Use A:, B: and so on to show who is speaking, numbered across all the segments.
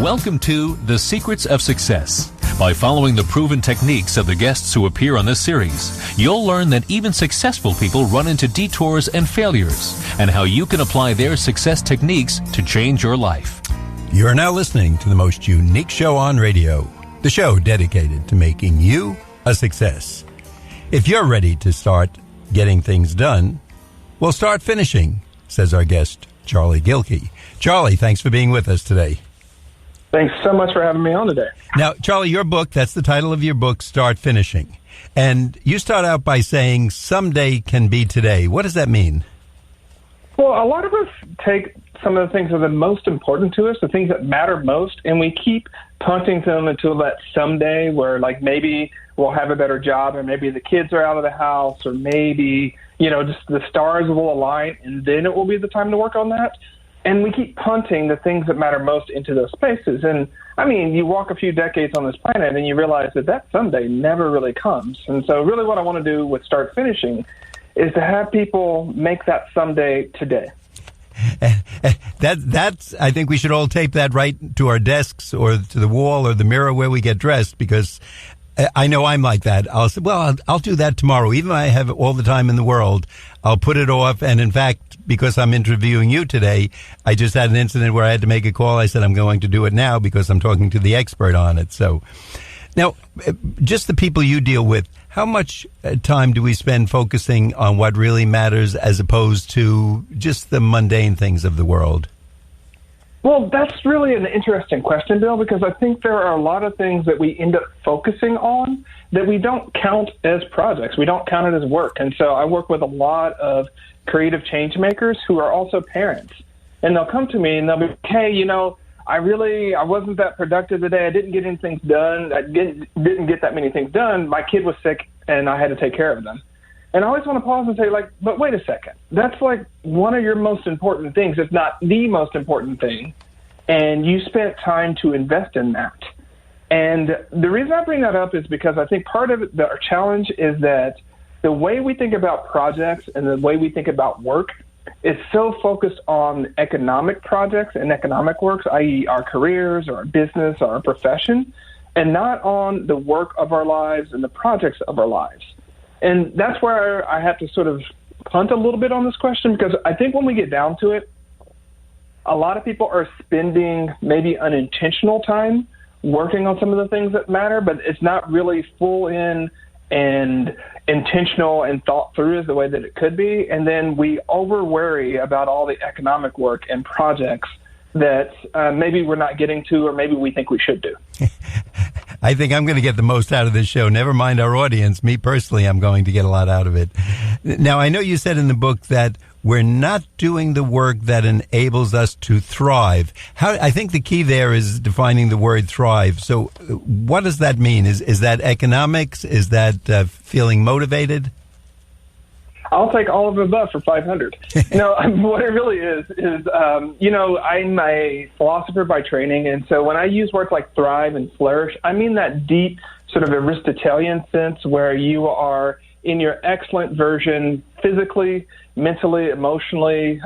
A: Welcome to The Secrets of Success. By following the proven techniques of the guests who appear on this series, you'll learn that even successful people run into detours and failures, and how you can apply their success techniques to change your life.
B: You're now listening to the most unique show on radio, the show dedicated to making you a success. If you're ready to start getting things done, well, start finishing, says our guest, Charlie Gilkey. Charlie, thanks for being with us today.
C: Thanks so much for having me on today.
B: Now, Charlie, your book, that's the title of your book, Start Finishing. And you start out by saying, someday can be today. What does that mean?
C: Well, a lot of us take some of the things that are the most important to us, the things that matter most, and we keep punting them until that someday where, like, maybe we'll have a better job, or maybe the kids are out of the house, or maybe, just the stars will align, and then it will be the time to work on that. And we keep punting the things that matter most into those spaces. And, you walk a few decades on this planet and you realize that someday never really comes. And so really what I want to do with Start Finishing is to have people make that someday today.
B: That's. I think we should all tape that right to our desks or to the wall or the mirror where we get dressed, because I know I'm like that. I'll say, well, I'll do that tomorrow. Even if I have all the time in the world, I'll put it off. And in fact, because I'm interviewing you today, I just had an incident where I had to make a call. I said, I'm going to do it now because I'm talking to the expert on it. So now, just the people you deal with, how much time do we spend focusing on what really matters as opposed to just the mundane things of the world?
C: Well, that's really an interesting question, Bill, because I think there are a lot of things that we end up focusing on that we don't count as projects. We don't count it as work. And so I work with a lot of creative change makers who are also parents. And they'll come to me and they'll be, hey, I wasn't that productive today. I didn't get anything done. I didn't get that many things done. My kid was sick and I had to take care of them. And I always want to pause and say, but wait a second. That's one of your most important things, if not the most important thing. And you spent time to invest in that. And the reason I bring that up is because I think part of it, our challenge is that the way we think about projects and the way we think about work is so focused on economic projects and economic works, i.e. our careers or our business or our profession, and not on the work of our lives and the projects of our lives. And that's where I have to sort of punt a little bit on this question, because I think when we get down to it, a lot of people are spending maybe unintentional time working on some of the things that matter, but it's not really full in and intentional and thought through as the way that it could be. And then we over worry about all the economic work and projects that maybe we're not getting to, or maybe we think we should do.
B: I think I'm going to get the most out of this show. Never mind our audience. Me personally, I'm going to get a lot out of it. Now, I know you said in the book that we're not doing the work that enables us to thrive. I think the key there is defining the word thrive. So what does that mean? Is that economics? Is that feeling motivated?
C: I'll take all of the above for 500. No, what it really is, I'm a philosopher by training. And so when I use words like thrive and flourish, I mean that deep sort of Aristotelian sense where you are in your excellent version physically, mentally, emotionally,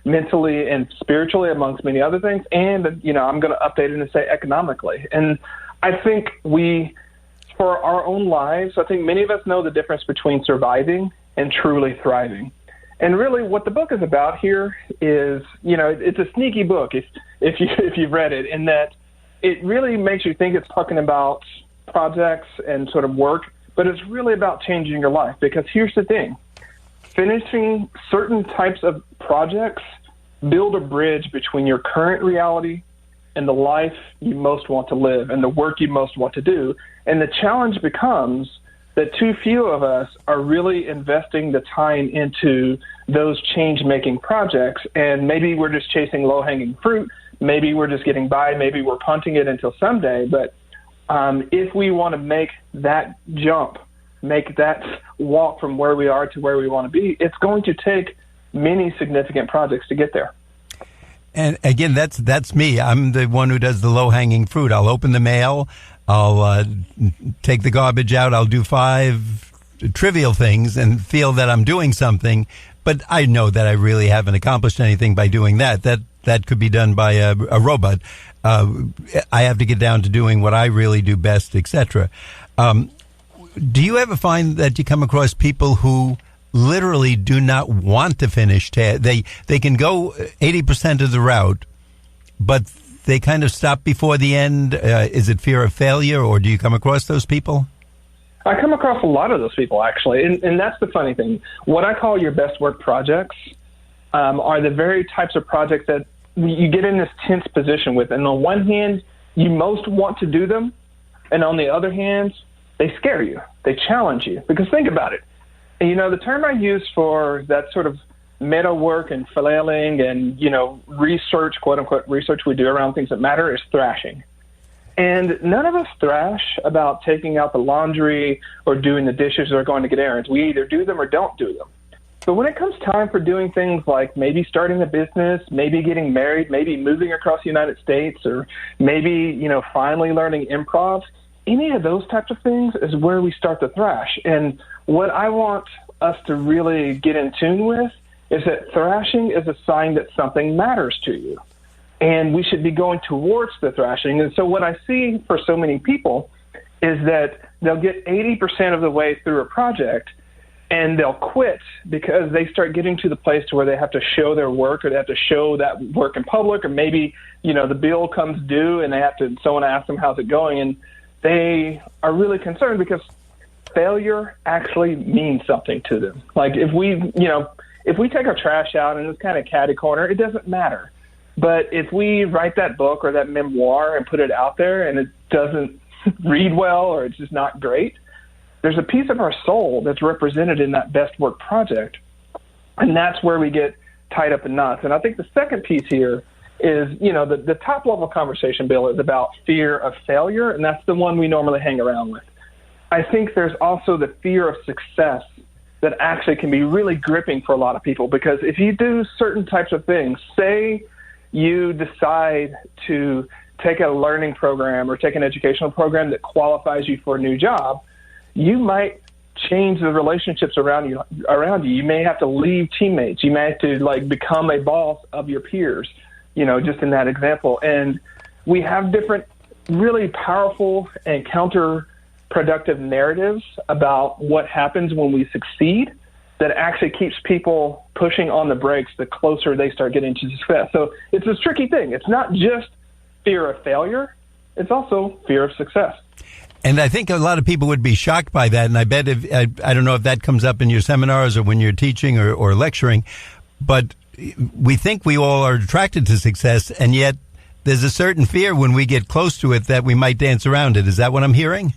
C: mentally, and spiritually, amongst many other things. And, I'm going to update it and say economically. And I think for our own lives, I think many of us know the difference between surviving and truly thriving. And really what the book is about here is, it's a sneaky book if you've read it, in that it really makes you think it's talking about projects and sort of work, but it's really about changing your life. Because here's the thing, finishing certain types of projects build a bridge between your current reality and the life you most want to live and the work you most want to do. And the challenge becomes that too few of us are really investing the time into those change-making projects, and maybe we're just chasing low-hanging fruit, maybe we're just getting by, maybe we're punting it until someday. But if we want to make that jump, make that walk from where we are to where we want to be, it's going to take many significant projects to get there.
B: And again, that's me. I'm the one who does the low-hanging fruit. I'll open the mail, I'll take the garbage out, I'll do 5 trivial things and feel that I'm doing something. but I know that I really haven't accomplished anything by doing that. That could be done by a robot. I have to get down to doing what I really do best, etc. Do you ever find that you come across people who literally do not want to finish? They can go 80% of the route, but they kind of stop before the end. Is it fear of failure, or do you come across those people?
C: I come across a lot of those people, actually, and that's the funny thing. What I call your best work projects are the very types of projects that you get in this tense position with. And on one hand, you most want to do them, and on the other hand, they scare you. They challenge you. Because think about it. You know, the term I use for that sort of meta work and flailing and, research, quote-unquote research we do around things that matter is thrashing. And none of us thrash about taking out the laundry or doing the dishes or going to get errands. We either do them or don't do them. But when it comes time for doing things like maybe starting a business, maybe getting married, maybe moving across the United States, or maybe, finally learning improv, any of those types of things is where we start to thrash. And what I want us to really get in tune with is that thrashing is a sign that something matters to you. And we should be going towards the thrashing. And so what I see for so many people is that they'll get 80% of the way through a project and they'll quit because they start getting to the place to where they have to show their work, or they have to show that work in public, or maybe, the bill comes due and someone asks them, how's it going? And they are really concerned because failure actually means something to them. Like if we take our trash out and it's kind of catty corner, it doesn't matter. But if we write that book or that memoir and put it out there and it doesn't read well, or it's just not great, there's a piece of our soul that's represented in that best work project. And that's where we get tied up in knots. And I think the second piece here is, the top level conversation, Bill, is about fear of failure. And that's the one we normally hang around with. I think there's also the fear of success that actually can be really gripping for a lot of people, because if you do certain types of things, say you decide to take a learning program or take an educational program that qualifies you for a new job, you might change the relationships around you. You may have to leave teammates. You may have to become a boss of your peers, just in that example. And we have different really powerful and counterproductive narratives about what happens when we succeed that actually keeps people pushing on the brakes the closer they start getting to success. So it's this tricky thing. It's not just fear of failure. It's also fear of success.
B: And I think a lot of people would be shocked by that. And I bet I don't know if that comes up in your seminars or when you're teaching or lecturing, but we think we all are attracted to success, and yet there's a certain fear when we get close to it that we might dance around it. Is that what I'm hearing?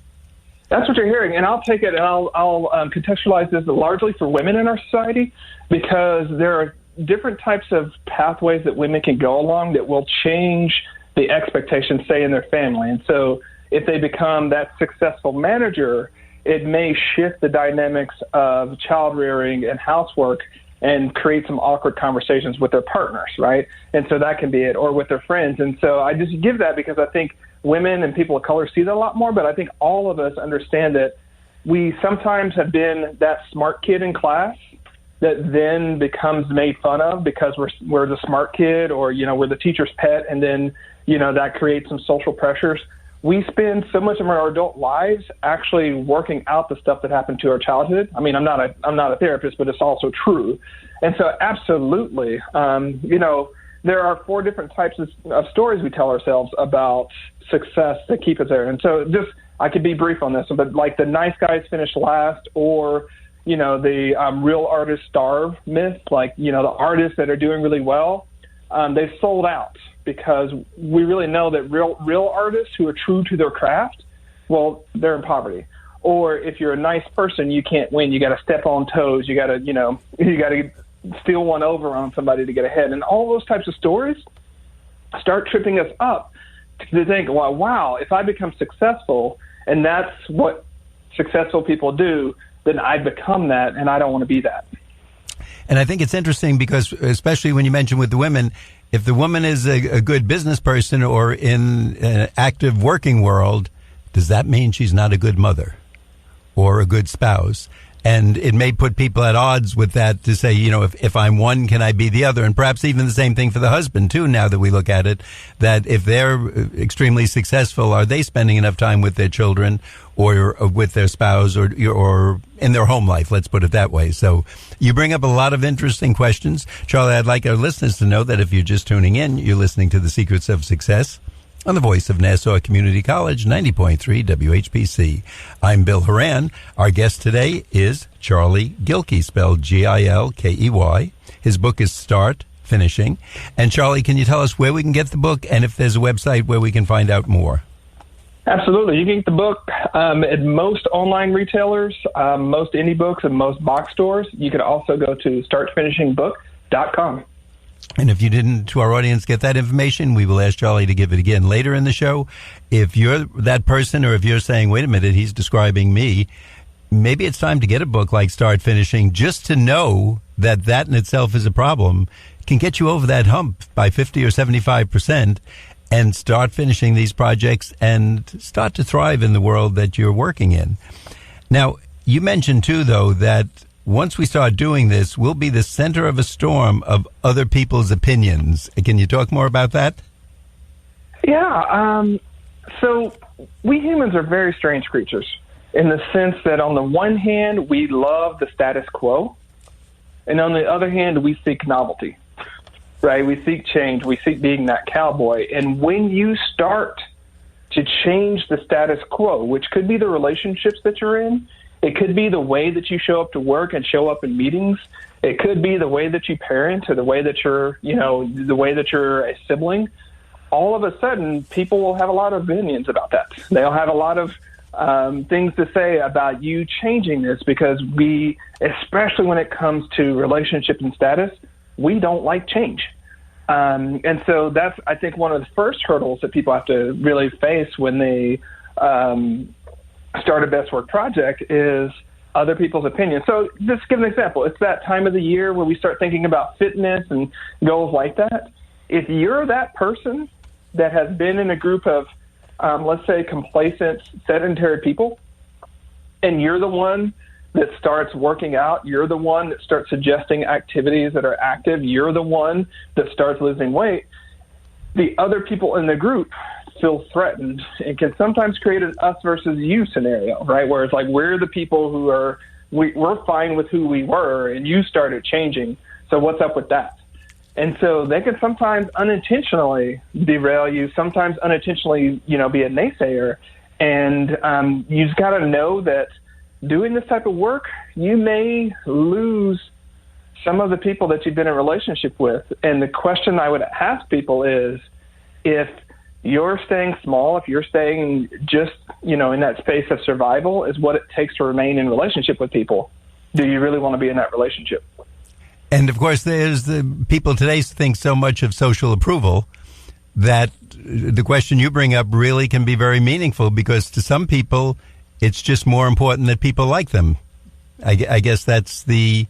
C: That's what you're hearing, and I'll take it and I'll contextualize this largely for women in our society, because there are different types of pathways that women can go along that will change the expectations, say, in their family. And so if they become that successful manager, it may shift the dynamics of child rearing and housework and create some awkward conversations with their partners, right? And so that can be it, or with their friends. And so I just give that because I think women and people of color see that a lot more, but I think all of us understand that we sometimes have been that smart kid in class that then becomes made fun of because we're the smart kid, or, we're the teacher's pet, and then, that creates some social pressures. We spend so much of our adult lives actually working out the stuff that happened to our childhood. I mean, I'm not a therapist, but it's also true. And so absolutely, there are 4 different types of stories we tell ourselves about success that keep us there. And so I could be brief on this, but like the nice guys finish last, or, the real artists starve myth, like, the artists that are doing really well, they've sold out, because we really know that real artists who are true to their craft, well, they're in poverty. Or if you're a nice person, you can't win. You got to step on toes. You got to, steal one over on somebody to get ahead. And all those types of stories start tripping us up to think, well, wow, if I become successful and that's what successful people do, then I become that, and I don't want to be that.
B: And I think it's interesting because, especially when you mention with the women, if the woman is a good business person or in an active working world, does that mean she's not a good mother or a good spouse? And it may put people at odds with that to say, you know, if I'm one, can I be the other? And perhaps even the same thing for the husband, too, now that we look at it, that if they're extremely successful, are they spending enough time with their children or with their spouse or in their home life? Let's put it that way. So you bring up a lot of interesting questions. Charlie, I'd like our listeners to know that if you're just tuning in, you're listening to The Secrets of Success on the voice of Nassau Community College, 90.3 WHPC. I'm Bill Horan. Our guest today is Charlie Gilkey, spelled Gilkey. His book is Start Finishing. And Charlie, can you tell us where we can get the book and if there's a website where we can find out more?
C: Absolutely. You can get the book at most online retailers, most indie books, and most box stores. You can also go to startfinishingbook.com.
B: And if you didn't, to our audience, get that information, we will ask Charlie to give it again later in the show. If you're that person, or if you're saying, wait a minute, he's describing me, maybe it's time to get a book like Start Finishing, just to know that that in itself is a problem, can get you over that hump by 50 or 75% and start finishing these projects and start to thrive in the world that you're working in. Now, you mentioned, too, though, that once we start doing this, we'll be the center of a storm of other people's opinions. Can you talk more about that?
C: Yeah. So we humans are very strange creatures in the sense that on the one hand, we love the status quo. And on the other hand, we seek novelty, right? We seek change. We seek being that cowboy. And when you start to change the status quo, which could be the relationships that you're in, it could be the way that you show up to work and show up in meetings. It could be the way that you parent or the way that you're, the way that you're a sibling. All of a sudden, people will have a lot of opinions about that. They'll have a lot of things to say about you changing this because we, especially when it comes to relationship and status, we don't like change. And so that's, I think, one of the first hurdles that people have to really face when they start a best work project is other people's opinions. So just give an example. It's that time of the year where we start thinking about fitness and goals like that. If you're that person that has been in a group of, let's say, complacent, sedentary people, and you're the one that starts working out, you're the one that starts suggesting activities that are active, you're the one that starts losing weight, the other people in the group feel threatened and can sometimes create an us versus you scenario, right? Where it's like, we're the people who are, we're fine with who we were and you started changing. So what's up with that? And so they can sometimes unintentionally derail you, sometimes unintentionally, be a naysayer. And you just got to know that doing this type of work, you may lose some of the people that you've been in a relationship with. And the question I would ask people is, if you're staying small, if you're staying just, in that space of survival is what it takes to remain in relationship with people, do you really want to be in that relationship?
B: And, of course, there's the people today think so much of social approval that the question you bring up really can be very meaningful because to some people, it's just more important that people like them. I guess that's a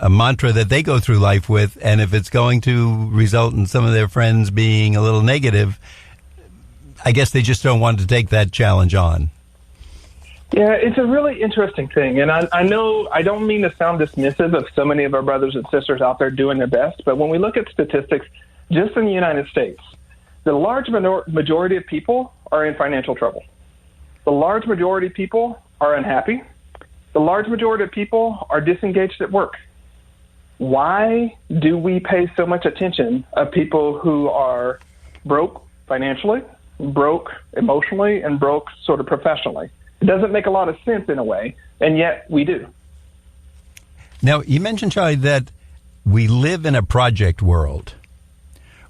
B: mantra that they go through life with. And if it's going to result in some of their friends being a little negative, I guess they just don't want to take that challenge on.
C: Yeah, it's a really interesting thing. And I know I don't mean to sound dismissive of so many of our brothers and sisters out there doing their best, but when we look at statistics, just in the United States, the large majority of people are in financial trouble. The large majority of people are unhappy. The large majority of people are disengaged at work. Why do we pay so much attention of people who are broke financially, broke emotionally, and broke sort of professionally? It doesn't make a lot of sense in a way, and yet we do.
B: Now, you mentioned, Charlie, that we live in a project world.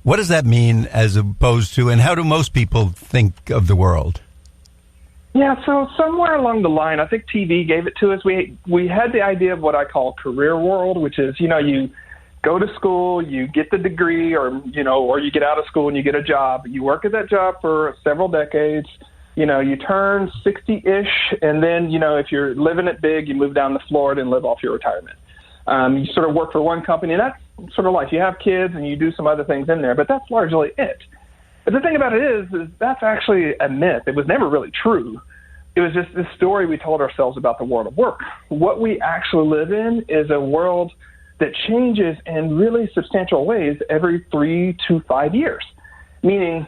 B: What does that mean as opposed to, and how do most people think of the world?
C: Yeah, so somewhere along the line, I think TV gave it to us. We had the idea of what I call career world, which is, you go to school, you get the degree, or you get out of school and you get a job. You work at that job for several decades. You turn 60-ish, and then, if you're living it big, you move down to Florida and live off your retirement. You sort of work for one company, and that's sort of life. You have kids and you do some other things in there, but that's largely it. But the thing about it is that's actually a myth. It was never really true. it was just this story we told ourselves about the world of work. What we actually live in is a world that changes in really substantial ways every 3 to 5 years, meaning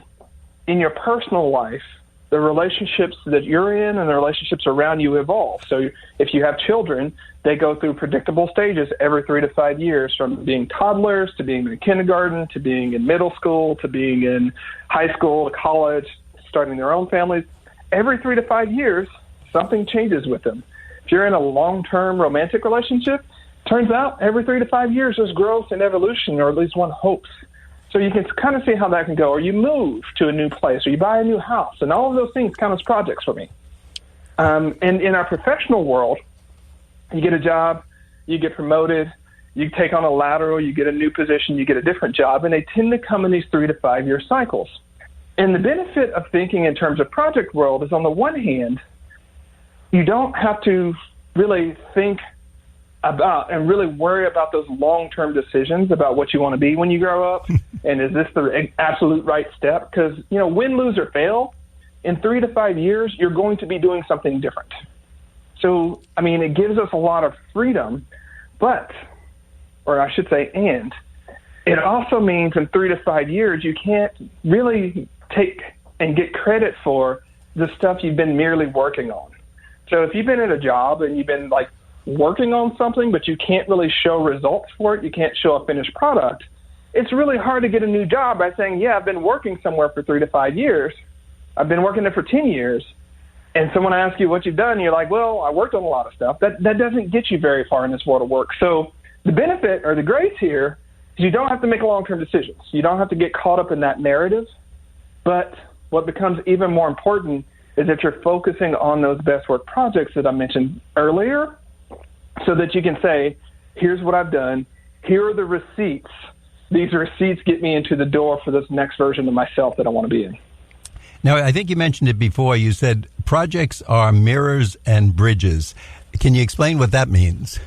C: in your personal life, the relationships that you're in and the relationships around you evolve. So if you have children, they go through predictable stages every 3 to 5 years, from being toddlers to being in kindergarten to being in middle school to being in high school to college, starting their own families. Every 3 to 5 years, something changes with them. If you're in a long-term romantic relationship, turns out every 3 to 5 years there's growth and evolution, or at least one hopes. So you can kind of see how that can go. Or you move to a new place, or you buy a new house, and all of those things count as projects for me. And in our professional world, you get a job, you get promoted, you take on a lateral, you get a new position, you get a different job, and they tend to come in these 3 to 5 year cycles. And the benefit of thinking in terms of project world is, on the one hand, you don't have to really think about and really worry about those long-term decisions about what you want to be when you grow up, and is this the absolute right step? Because, win, lose, or fail, in 3 to 5 years, you're going to be doing something different. So, it gives us a lot of freedom, and it also means in 3 to 5 years, you can't really take and get credit for the stuff you've been merely working on. So if you've been at a job and you've been working on something, but you can't really show results for it, you can't show a finished product, it's really hard to get a new job by saying, yeah, I've been working somewhere for 3 to 5 years. I've been working there for 10 years. And someone asks you what you've done, and you're like, well, I worked on a lot of stuff. That doesn't get you very far in this world of work. So the benefit or the grace here is you don't have to make long-term decisions. You don't have to get caught up in that narrative. But what becomes even more important is that you're focusing on those best work projects that I mentioned earlier, so that you can say, here's what I've done. Here are the receipts. These receipts get me into the door for this next version of myself that I want to be in.
B: Now, I think you mentioned it before. You said projects are mirrors and bridges. Can you explain what that means?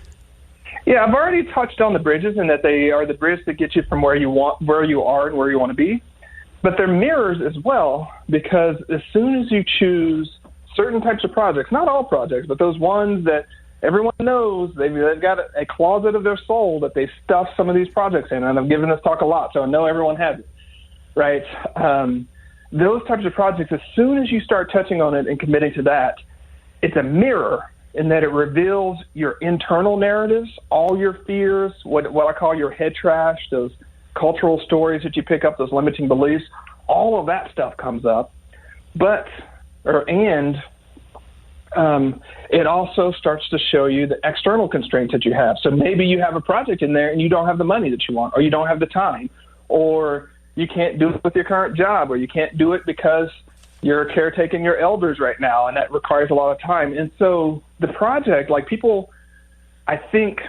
C: Yeah, I've already touched on the bridges, and that they are the bridge that get you from where you are and where you want to be. But they're mirrors as well, because as soon as you choose certain types of projects, not all projects, but those ones that everyone knows, they've got a closet of their soul that they stuff some of these projects in. And I've given this talk a lot, so I know everyone has it, right? Those types of projects, as soon as you start touching on it and committing to that, it's a mirror in that it reveals your internal narratives, all your fears, what I call your head trash, those cultural stories that you pick up, those limiting beliefs, all of that stuff comes up. It also starts to show you the external constraints that you have. So maybe you have a project in there and you don't have the money that you want, or you don't have the time, or you can't do it with your current job, or you can't do it because you're caretaking your elders right now, and that requires a lot of time. And so the project, people, I think,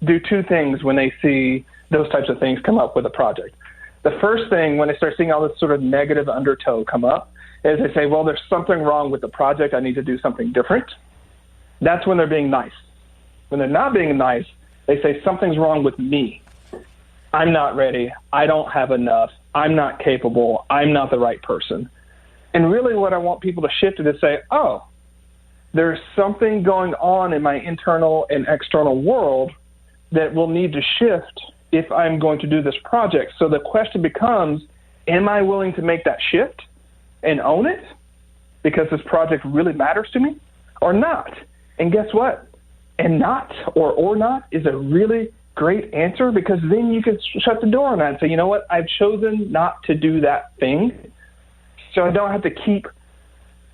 C: do two things when they see those types of things come up with a project. The first thing, when they start seeing all this sort of negative undertow come up, is they say, well, there's something wrong with the project. I need to do something different. That's when they're being nice. When they're not being nice, they say something's wrong with me. I'm not ready. I don't have enough. I'm not capable. I'm not the right person. And really what I want people to shift it is say, oh, there's something going on in my internal and external world that will need to shift if I'm going to do this project. So the question becomes, am I willing to make that shift and own it because this project really matters to me, or not? And guess what? And not or not is a really great answer, because then you can shut the door on that and say, you know what? I've chosen not to do that thing, so I don't have to keep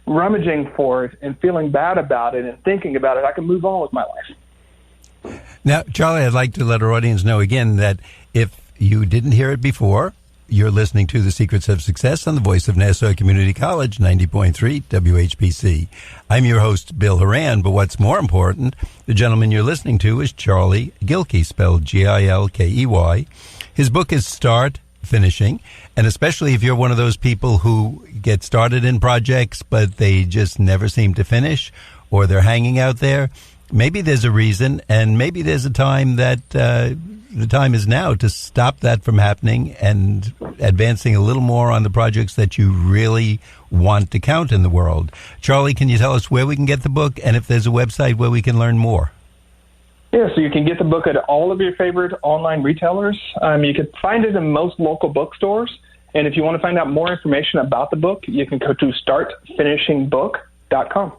C: rummaging for it and feeling bad about it and thinking about it. I can move on with my life.
B: Now, Charlie, I'd like to let our audience know again that if you didn't hear it before, you're listening to The Secrets of Success on the voice of Nassau Community College, 90.3 WHPC. I'm your host, Bill Horan, but what's more important, the gentleman you're listening to is Charlie Gilkey, spelled Gilkey. His book is Start Finishing, and especially if you're one of those people who get started in projects, but they just never seem to finish, or they're hanging out there, maybe there's a reason, and maybe there's a time that the time is now to stop that from happening and advancing a little more on the projects that you really want to count in the world. Charlie, can you tell us where we can get the book and if there's a website where we can learn more?
C: Yeah, so you can get the book at all of your favorite online retailers. You can find it in most local bookstores. And if you want to find out more information about the book, you can go to startfinishingbook.com.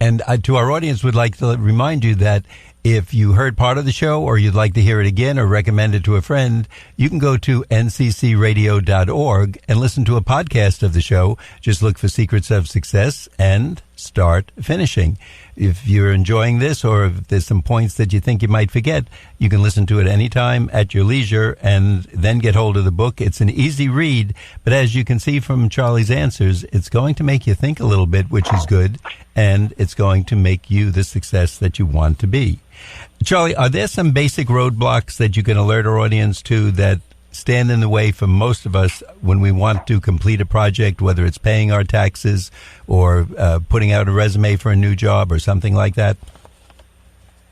B: And to our audience, would like to remind you that if you heard part of the show or you'd like to hear it again or recommend it to a friend, you can go to nccradio.org and listen to a podcast of the show. Just look for Secrets of Success and Start Finishing. If you're enjoying this or if there's some points that you think you might forget, you can listen to it anytime at your leisure and then get hold of the book. It's an easy read, but as you can see from Charlie's answers, it's going to make you think a little bit, which is good, and it's going to make you the success that you want to be. Charlie, are there some basic roadblocks that you can alert our audience to that stand in the way for most of us when we want to complete a project, whether it's paying our taxes or putting out a resume for a new job or something like that?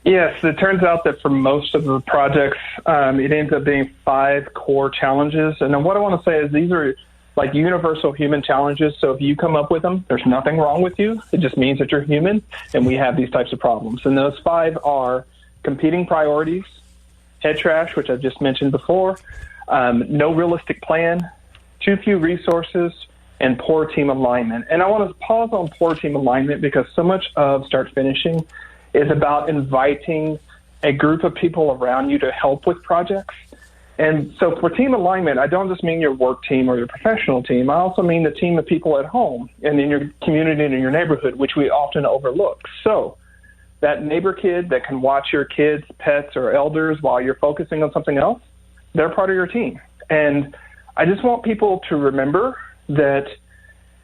C: Yes, it turns out that for most of the projects, it ends up being 5 core challenges. And what I want to say is these are like universal human challenges. So if you come up with them, there's nothing wrong with you. It just means that you're human, and we have these types of problems. And those 5 are competing priorities, head trash, which I've just mentioned before, no realistic plan, too few resources, and poor team alignment. And I want to pause on poor team alignment because so much of Start Finishing is about inviting a group of people around you to help with projects. And so for team alignment, I don't just mean your work team or your professional team. I also mean the team of people at home and in your community and in your neighborhood, which we often overlook. So that neighbor kid that can watch your kids, pets, or elders while you're focusing on something else, they're part of your team. And I just want people to remember that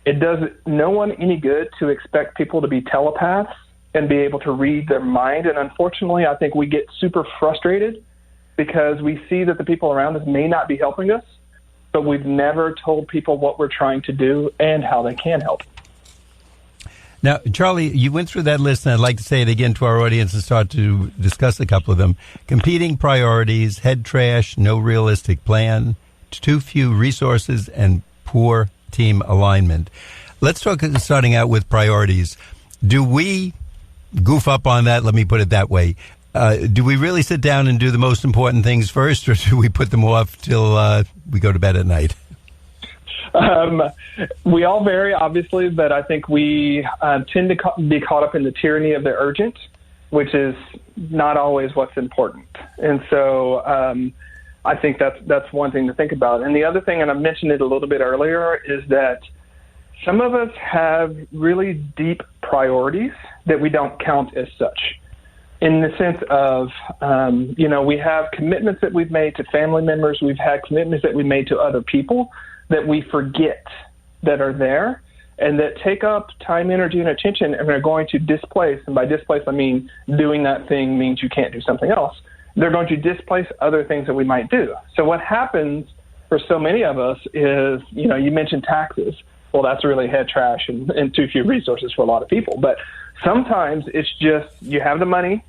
C: it does no one any good to expect people to be telepaths and be able to read their mind. And unfortunately, I think we get super frustrated because we see that the people around us may not be helping us, but we've never told people what we're trying to do and how they can help.
B: Now, Charlie, you went through that list, and I'd like to say it again to our audience and start to discuss a couple of them. Competing priorities, head trash, no realistic plan, too few resources, and poor team alignment. Let's talk, starting out with priorities. Do we goof up on that? Let me put it that way. Do we really sit down and do the most important things first, or do we put them off till we go to bed at night?
C: We all vary, obviously, but I think we tend to be caught up in the tyranny of the urgent, which is not always what's important. And so I think that's one thing to think about. And the other thing, and I mentioned it a little bit earlier, is that some of us have really deep priorities that we don't count as such. In the sense of, we have commitments that we've made to family members. We've had commitments that we made to other people that we forget that are there and that take up time, energy, and attention and are going to displace. And by displace, I mean doing that thing means you can't do something else. They're going to displace other things that we might do. So what happens for so many of us is, you mentioned taxes. Well, that's really head trash and too few resources for a lot of people. But sometimes it's just you have the money,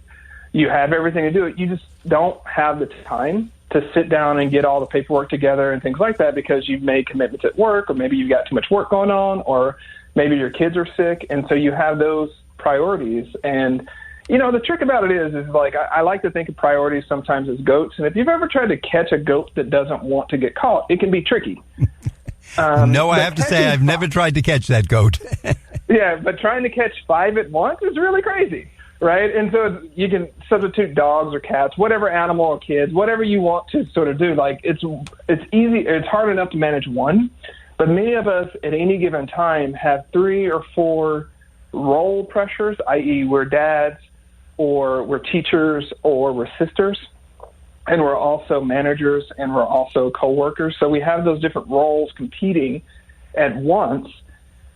C: you have everything to do it. You just don't have the time to sit down and get all the paperwork together and things like that because you've made commitments at work, or maybe you've got too much work going on, or maybe your kids are sick. And so you have those priorities. And, the trick about it is like, I like to think of priorities sometimes as goats. And if you've ever tried to catch a goat that doesn't want to get caught, it can be tricky.
B: No, I have to say I've never tried to catch that goat.
C: Yeah, but trying to catch 5 at once is really crazy. Right. And so you can substitute dogs or cats, whatever animal or kids, whatever you want to sort of do. Like it's easy. It's hard enough to manage one. But many of us at any given time have 3 or 4 role pressures, i.e. we're dads or we're teachers or we're sisters. And we're also managers and we're also coworkers. So we have those different roles competing at once.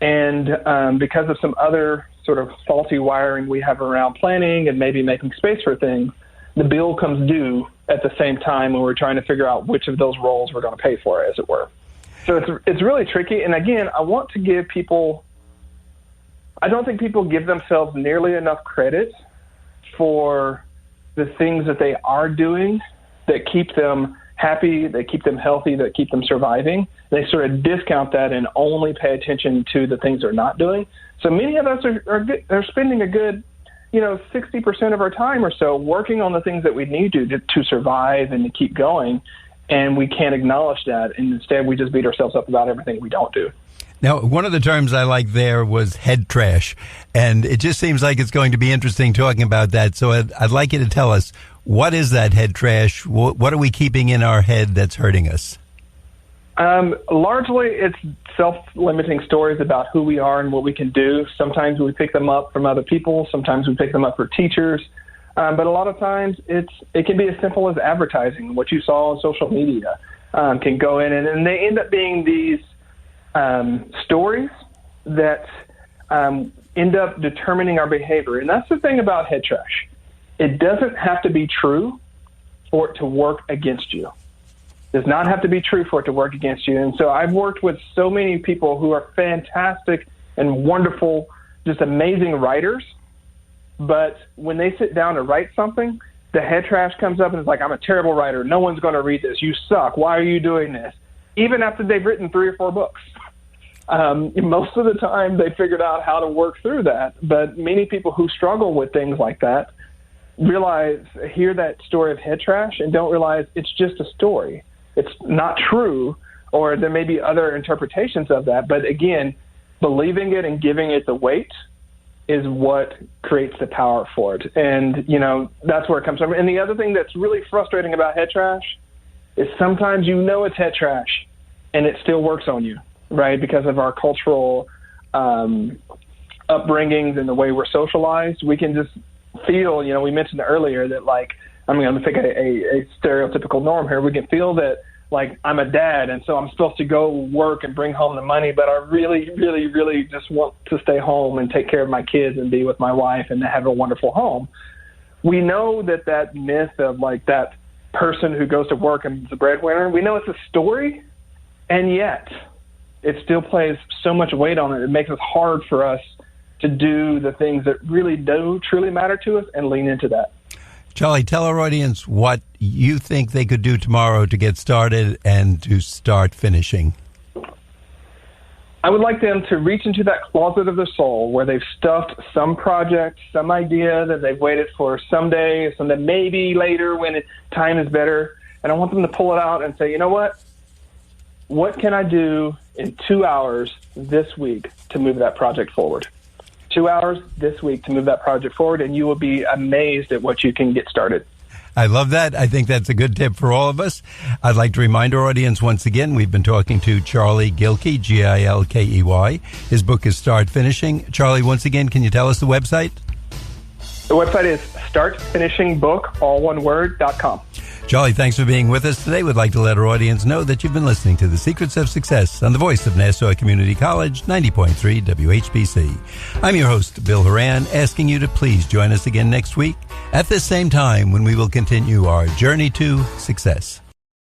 C: And because of some other sort of faulty wiring we have around planning and maybe making space for things, the bill comes due at the same time when we're trying to figure out which of those roles we're going to pay for, as it were. So it's really tricky. And again, I want to give people, I don't think people give themselves nearly enough credit for the things that they are doing that keep them happy, that keep them healthy, that keep them surviving. They sort of discount that and only pay attention to the things they're not doing. So many of us are spending a good, 60% of our time or so working on the things that we need to survive and to keep going, and we can't acknowledge that. And instead, we just beat ourselves up about everything we don't do.
B: Now, one of the terms I liked there was head trash, and it just seems like it's going to be interesting talking about that. So I'd like you to tell us, what is that head trash? What are we keeping in our head that's hurting us?
C: Largely, it's self-limiting stories about who we are and what we can do. Sometimes we pick them up from other people. Sometimes we pick them up for teachers. But a lot of times it can be as simple as advertising. What you saw on social media can go in, and they end up being these stories that end up determining our behavior. And that's the thing about head trash. It doesn't have to be true for it to work against you. It does not have to be true for it to work against you. And so I've worked with so many people who are fantastic and wonderful, just amazing writers. But when they sit down to write something, the head trash comes up and it's like, I'm a terrible writer. No one's going to read this. You suck. Why are you doing this? Even after they've written 3 or 4 books. Most of the time they figured out how to work through that. But many people who struggle with things like that hear that story of head trash and don't realize it's just a story. It's not true, or there may be other interpretations of that. But again, believing it and giving it the weight is what creates the power for it. And, that's where it comes from. And the other thing that's really frustrating about head trash is sometimes it's head trash and it still works on you, right? Because of our cultural upbringings and the way we're socialized, we can just feel, we mentioned earlier that, like, I'm going to pick a stereotypical norm here. We can feel that, like, I'm a dad, and so I'm supposed to go work and bring home the money, but I really, really, really just want to stay home and take care of my kids and be with my wife and have a wonderful home. We know that myth of, like, that person who goes to work and is the breadwinner, we know it's a story, and yet it still plays so much weight on it. It makes it hard for us to do the things that really do truly matter to us and lean into that.
B: Charlie, tell our audience what you think they could do tomorrow to get started and to start finishing.
C: I would like them to reach into that closet of their soul where they've stuffed some project, some idea that they've waited for someday, something maybe later when time is better. And I want them to pull it out and say, you know what? What can I do in 2 hours this week to move that project forward? 2 hours this week to move that project forward, and you will be amazed at what you can get started.
B: I love that. I think that's a good tip for all of us. I'd like to remind our audience once again, we've been talking to Charlie Gilkey, Gilkey. His book is Start Finishing. Charlie, once again, can you tell us the website?
C: The website is startfinishingbook.com.
B: Charlie, thanks for being with us today. We'd like to let our audience know that you've been listening to The Secrets of Success on the voice of Nassau Community College, 90.3 WHPC. I'm your host, Bill Horan, asking you to please join us again next week at this same time when we will continue our journey to success.